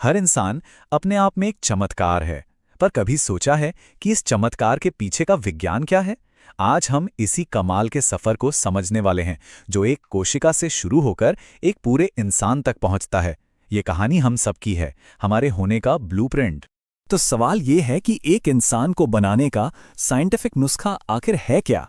हर इंसान अपने आप में एक चमत्कार है। पर कभी सोचा है कि इस चमत्कार के पीछे का विज्ञान क्या है? आज हम इसी कमाल के सफर को समझने वाले हैं, जो एक कोशिका से शुरू होकर एक पूरे इंसान तक पहुंचता है। ये कहानी हम सबकी है, हमारे होने का ब्लूप्रिंट। तो सवाल ये है कि एक इंसान को बनाने का साइंटिफिक नुस्खा आखिर है क्या?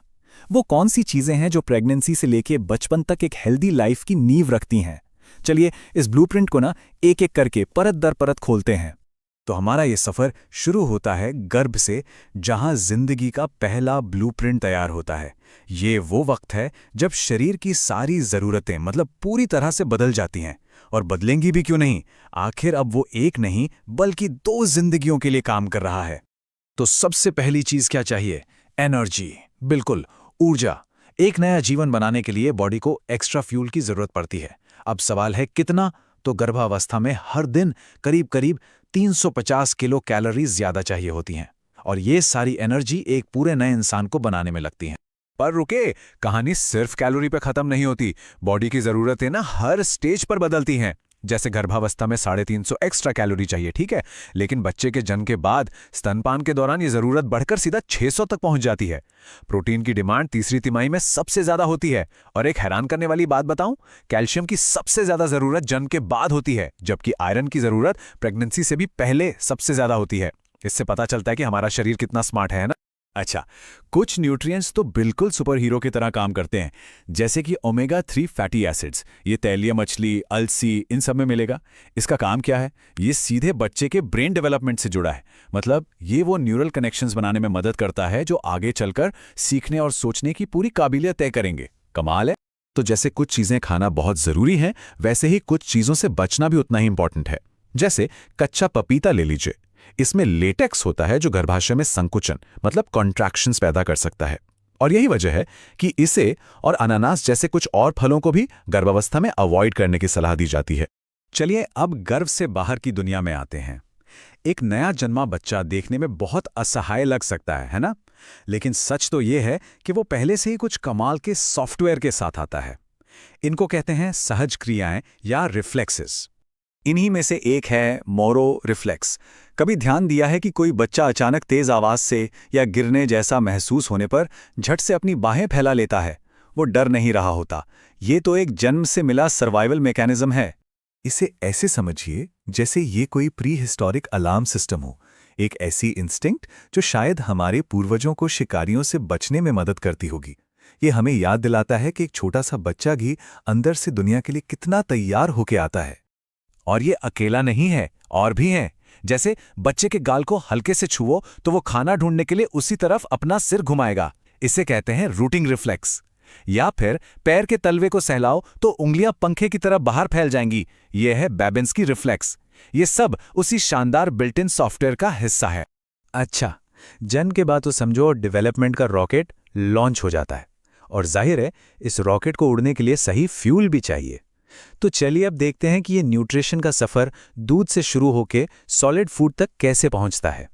वो कौन सी चीजें हैं जो प्रेगनेंसी से लेके बचपन तक एक हेल्दी लाइफ की नींव रखती हैं? चलिए इस ब्लूप्रिंट को एक एक करके परत दर परत खोलते हैं। तो हमारा ये सफर शुरू होता है गर्भ से, जहां जिंदगी का पहला ब्लूप्रिंट तैयार होता है। ये वो वक्त है जब शरीर की सारी जरूरतें पूरी तरह से बदल जाती हैं, और बदलेंगी भी क्यों नहीं। आखिर अब वो एक नहीं बल्कि दो जिंदगियों के लिए काम कर रहा है। तो सबसे पहली चीज क्या चाहिए? एनर्जी। बिल्कुल, ऊर्जा। एक नया जीवन बनाने के लिए बॉडी को एक्स्ट्रा फ्यूल की जरूरत पड़ती है। अब सवाल है कितना? तो गर्भावस्था में हर दिन करीब करीब 350 किलो कैलोरीज ज्यादा चाहिए होती हैं, और ये सारी एनर्जी एक पूरे नए इंसान को बनाने में लगती है। पर रुके, कहानी सिर्फ कैलोरी पे खत्म नहीं होती। बॉडी की जरूरतें हर स्टेज पर बदलती हैं। जैसे गर्भावस्था में 350 एक्स्ट्रा कैलोरी चाहिए, ठीक है, लेकिन बच्चे के जन्म के बाद स्तनपान के दौरान ये जरूरत बढ़कर सीधा 600 तक पहुंच जाती है। प्रोटीन की डिमांड तीसरी तिमाही में सबसे ज्यादा होती है, और एक हैरान करने वाली बात बताऊं, कैल्शियम की सबसे ज्यादा जरूरत जन्म के बाद होती है, जबकि आयरन की जरूरत प्रेगनेंसी से भी पहले सबसे ज्यादा होती है। इससे पता चलता है कि हमारा शरीर कितना स्मार्ट है ना। अच्छा, कुछ न्यूट्रिएंट्स तो बिल्कुल सुपर हीरो की तरह काम करते हैं, जैसे कि ओमेगा 3 फैटी एसिड्स। ये तैलीय मछली, अलसी, इन सब में मिलेगा। इसका काम क्या है? ये सीधे बच्चे के ब्रेन डेवलपमेंट से जुड़ा है। ये वो न्यूरल कनेक्शंस बनाने में मदद करता है जो आगे चलकर सीखने और सोचने की पूरी काबिलियत तय करेंगे। कमाल है। तो जैसे कुछ चीजें खाना बहुत जरूरी है, वैसे ही कुछ चीजों से बचना भी उतना ही इंपॉर्टेंट है। जैसे कच्चा पपीता ले लीजिए, इसमें लेटेक्स होता है जो गर्भाशय में संकुचन कॉन्ट्रैक्शंस पैदा कर सकता है, और यही वजह है कि इसे और अनानास जैसे कुछ और फलों को भी गर्भावस्था में अवॉइड करने की सलाह दी जाती है। चलिए अब गर्भ से बाहर की दुनिया में आते हैं। एक नया जन्मा बच्चा देखने में बहुत असहाय लग सकता है ना? लेकिन सच तो ये है कि वो पहले से ही कुछ कमाल के सॉफ्टवेयर के साथ आता है। इनको कहते हैं सहज क्रियाएं या रिफ्लेक्सेस। इन्हीं में से एक है मोरो रिफ्लेक्स। कभी ध्यान दिया है कि कोई बच्चा अचानक तेज आवाज से या गिरने जैसा महसूस होने पर झट से अपनी बाहें फैला लेता है? वो डर नहीं रहा होता। ये तो एक जन्म से मिला सर्वाइवल मैकेनिज्म है। इसे ऐसे समझिए जैसे ये कोई प्री हिस्टोरिक अलार्म सिस्टम हो, एक ऐसी इंस्टिंक्ट जो शायद हमारे पूर्वजों को शिकारियों से बचने में मदद करती होगी। ये हमें याद दिलाता है कि एक छोटा सा बच्चा भी अंदर से दुनिया के लिए कितना तैयार होके आता है। और ये अकेला नहीं है, और भी हैं। जैसे बच्चे के गाल को हल्के से छुओ तो वो खाना ढूंढने के लिए उसी तरफ अपना सिर घुमाएगा। इसे कहते हैं रूटिंग रिफ्लेक्स। या फिर पैर के तलवे को सहलाओ तो उंगलियां पंखे की तरह बाहर फैल जाएंगी। यह है बेबिंस्की रिफ्लेक्स। ये सब उसी शानदार बिल्ट इन सॉफ्टवेयर का हिस्सा है। अच्छा, जन्म के बाद तो समझो डेवलपमेंट का रॉकेट लॉन्च हो जाता है, और जाहिर है इस रॉकेट को उड़ने के लिए सही फ्यूल भी चाहिए। तो चलिए अब देखते हैं कि ये न्यूट्रिशन का सफर दूध से शुरू होकर सॉलिड फूड तक कैसे पहुंचता है।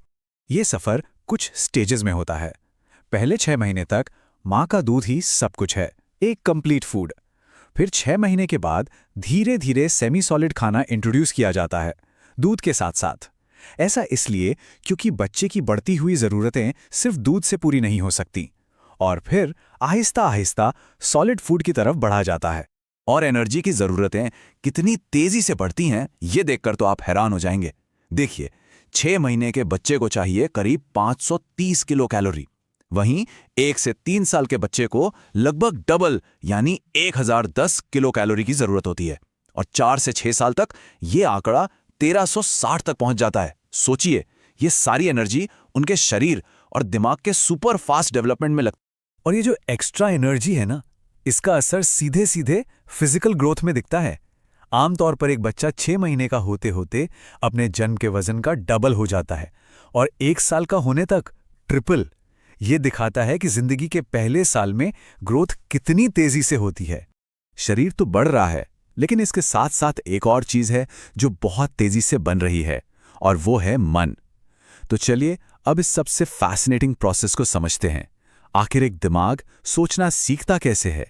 ये सफर कुछ स्टेजेस में होता है। पहले 6 महीने तक मां का दूध ही सब कुछ है, एक कंप्लीट फूड। फिर 6 महीने के बाद धीरे धीरे सेमी सॉलिड खाना इंट्रोड्यूस किया जाता है दूध के साथ साथ। ऐसा इसलिए क्योंकि बच्चे की बढ़ती हुई जरूरतें सिर्फ दूध से पूरी नहीं हो सकती, और फिर आहिस्ता आहिस्ता सॉलिड फूड की तरफ बढ़ा जाता है। और एनर्जी की जरूरतें कितनी तेजी से बढ़ती हैं, ये देखकर तो आप हैरान हो जाएंगे। देखिए, 6 महीने के बच्चे को चाहिए करीब 530 किलो कैलोरी। वहीं 1 से 3 साल के बच्चे को लगभग डबल यानी 1010 किलो कैलोरी की जरूरत होती है, और 4 से 6 साल तक ये आंकड़ा 1360 तक पहुंच जाता है। सोचिए, ये सारी एनर्जी उनके शरीर और दिमाग के सुपर फास्ट डेवलपमेंट में लगती है। और ये जो एक्स्ट्रा एनर्जी है ना, इसका असर सीधे सीधे फिजिकल ग्रोथ में दिखता है। आमतौर पर एक बच्चा 6 महीने का होते होते अपने जन्म के वजन का डबल हो जाता है, और 1 साल का होने तक ट्रिपल। ये दिखाता है कि जिंदगी के पहले साल में ग्रोथ कितनी तेजी से होती है। शरीर तो बढ़ रहा है, लेकिन इसके साथ साथ एक और चीज है जो बहुत तेजी से बन रही है, और वो है मन। तो चलिए अब इस सबसे फैसिनेटिंग प्रोसेस को समझते हैं। आखिर एक दिमाग सोचना सीखता कैसे है?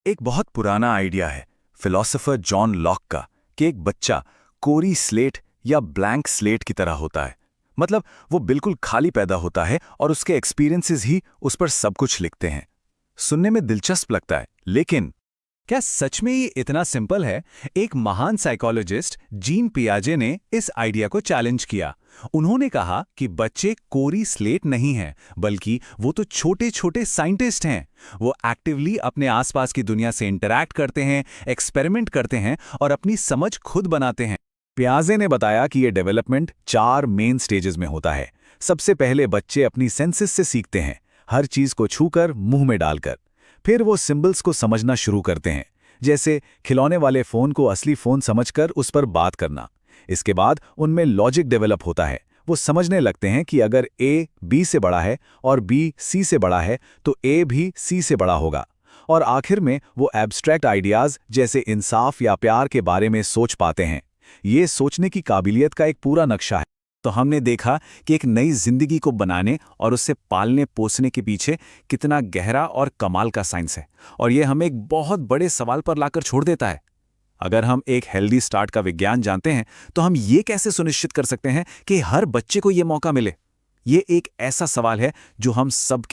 एक बहुत पुराना आइडिया है फिलोसोफर जॉन लॉक का कि एक बच्चा कोरी स्लेट या ब्लैंक स्लेट की तरह होता है। मतलब वो बिल्कुल खाली पैदा होता है और उसके एक्सपीरियंसेस ही उस पर सब कुछ लिखते हैं। सुनने में दिलचस्प लगता है, लेकिन क्या सच में ये इतना सिंपल है? एक महान साइकोलॉजिस्ट जीन पियाजे ने इस आइडिया को चैलेंज किया। उन्होंने कहा कि बच्चे कोरी स्लेट नहीं हैं, बल्कि वो तो छोटे छोटे साइंटिस्ट हैं। वो एक्टिवली अपने आसपास की दुनिया से इंटरैक्ट करते हैं, एक्सपेरिमेंट करते हैं और अपनी समझ खुद बनाते हैं। पियाजे ने बताया कि ये डेवलपमेंट 4 मेन स्टेजेस में होता है। सबसे पहले बच्चे अपनी सेंसेस से सीखते हैं, हर चीज को छूकर, मुंह में डालकर। फिर वो सिंबल्स को समझना शुरू करते हैं, जैसे खिलौने वाले फोन को असली फोन समझकर उस पर बात करना। इसके बाद उनमें लॉजिक डेवलप होता है। वो समझने लगते हैं कि अगर ए बी से बड़ा है और बी सी से बड़ा है तो ए भी सी से बड़ा होगा। और आखिर में वो एब्स्ट्रैक्ट आइडियाज जैसे इंसाफ या प्यार के बारे में सोच पाते हैं। ये सोचने की काबिलियत का एक पूरा नक्शा है। तो हमने देखा कि एक नई जिंदगी को बनाने और उससे पालने पोसने के पीछे कितना गहरा और कमाल का साइंस है, और ये हमें एक बहुत बड़े सवाल पर लाकर छोड़ देता है। अगर हम एक हेल्दी स्टार्ट का विज्ञान जानते हैं, तो हम ये कैसे सुनिश्चित कर सकते हैं कि हर बच्चे को ये मौका मिले? ये एक ऐसा सवाल है जो हम सब